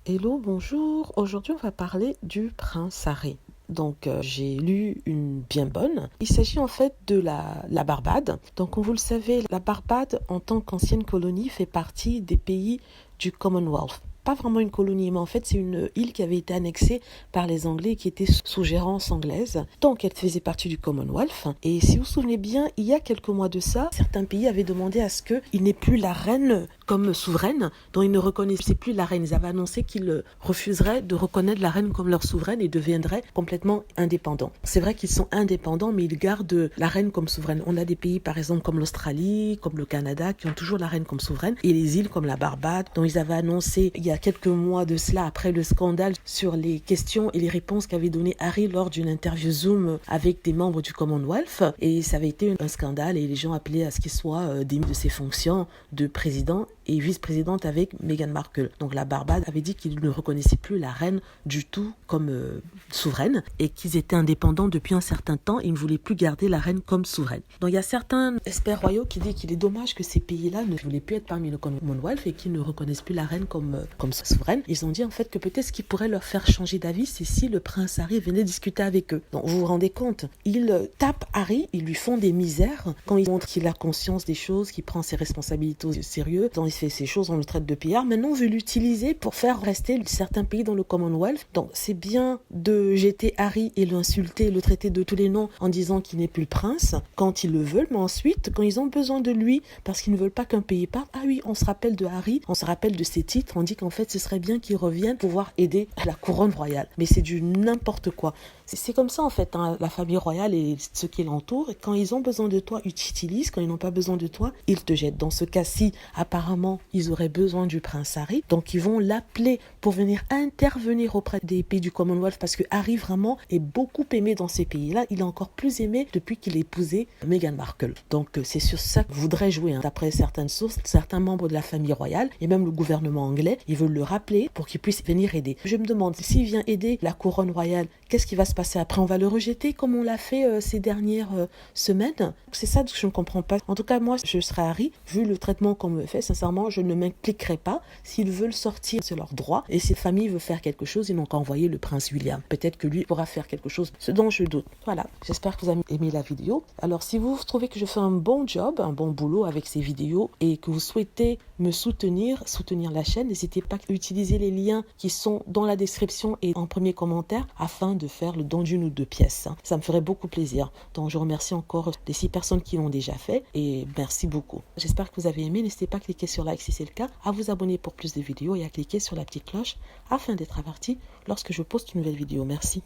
Hello, bonjour. Aujourd'hui, on va parler du prince Harry. Donc, j'ai lu une bien bonne. Il s'agit en fait de la Barbade. Donc, comme vous le savez, la Barbade, en tant qu'ancienne colonie, fait partie des pays du Commonwealth. Pas vraiment une colonie, mais en fait, c'est une île qui avait été annexée par les Anglais et qui était sous gérance anglaise. Donc, elle faisait partie du Commonwealth. Et si vous vous souvenez bien, il y a quelques mois de ça, certains pays avaient demandé à ce qu'il n'ait plus la reine comme souveraine, dont ils ne reconnaissaient plus la reine. Ils avaient annoncé qu'ils refuseraient de reconnaître la reine comme leur souveraine et deviendraient complètement indépendants. C'est vrai qu'ils sont indépendants, mais ils gardent la reine comme souveraine. On a des pays, par exemple, comme l'Australie, comme le Canada, qui ont toujours la reine comme souveraine, et les îles comme la Barbade, dont ils avaient annoncé il y a quelques mois de cela, après le scandale sur les questions et les réponses qu'avait donné Harry lors d'une interview Zoom avec des membres du Commonwealth. Et ça avait été un scandale et les gens appelaient à ce qu'il soit démis de ses fonctions de président et vice-présidente avec Meghan Markle. Donc la Barbade avait dit qu'ils ne reconnaissaient plus la reine du tout comme souveraine et qu'ils étaient indépendants depuis un certain temps. Ils ne voulaient plus garder la reine comme souveraine. Donc il y a certains experts royaux qui disent qu'il est dommage que ces pays-là ne voulaient plus être parmi le Commonwealth et qu'ils ne reconnaissent plus la reine comme souveraine. Ils ont dit en fait que peut-être ce qui pourrait leur faire changer d'avis, c'est si le prince Harry venait discuter avec eux. Donc vous vous rendez compte, ils tapent Harry, ils lui font des misères quand ils montrent qu'il a conscience des choses, qu'il prend ses responsabilités au sérieux, quand il fait ces choses, on le traite de pillard. Maintenant, on veut l'utiliser pour faire rester certains pays dans le Commonwealth. Donc, c'est bien de jeter Harry et l'insulter, le traiter de tous les noms en disant qu'il n'est plus le prince quand ils le veulent, mais ensuite, quand ils ont besoin de lui, parce qu'ils ne veulent pas qu'un pays parte, ah oui, on se rappelle de Harry, on se rappelle de ses titres, on dit qu'en fait, ce serait bien qu'il revienne pouvoir aider la couronne royale. Mais c'est du n'importe quoi. C'est comme ça, en fait, hein, la famille royale et ceux qui l'entourent. Quand ils ont besoin de toi, ils t'utilisent. Quand ils n'ont pas besoin de toi, ils te jettent. Dans ce cas-ci, apparemment, ils auraient besoin du prince Harry. Donc, ils vont l'appeler pour venir intervenir auprès des pays du Commonwealth parce que Harry, vraiment, est beaucoup aimé dans ces pays-là. Il est encore plus aimé depuis qu'il a épousé Meghan Markle. Donc, c'est sur ça que voudrait jouer. Hein. D'après certaines sources, certains membres de la famille royale et même le gouvernement anglais, ils veulent le rappeler pour qu'il puisse venir aider. Je me demande, s'il vient aider la couronne royale, qu'est-ce qui va se passer après? On va le rejeter comme on l'a fait ces dernières semaines. C'est ça que je ne comprends pas. En tout cas, moi, je serais Harry. Vu le traitement qu'on me fait, sincèrement, je ne m'impliquerai pas. S'ils veulent sortir, c'est leur droit. Et si la famille veut faire quelque chose, ils n'ont qu'à envoyer le prince William. Peut-être que lui pourra faire quelque chose, ce dont je doute. Voilà, j'espère que vous avez aimé la vidéo. Alors, si vous trouvez que je fais un bon job, un bon boulot avec ces vidéos et que vous souhaitez me soutenir la chaîne, n'hésitez pas à utiliser les liens qui sont dans la description et en premier commentaire afin de faire le don d'une ou deux pièces. Ça me ferait beaucoup plaisir. Donc, je remercie encore les 6 personnes qui l'ont déjà fait et merci beaucoup. J'espère que vous avez aimé. N'hésitez pas à cliquer sur like si c'est le cas, à vous abonner pour plus de vidéos et à cliquer sur la petite cloche afin d'être averti lorsque je poste une nouvelle vidéo. Merci.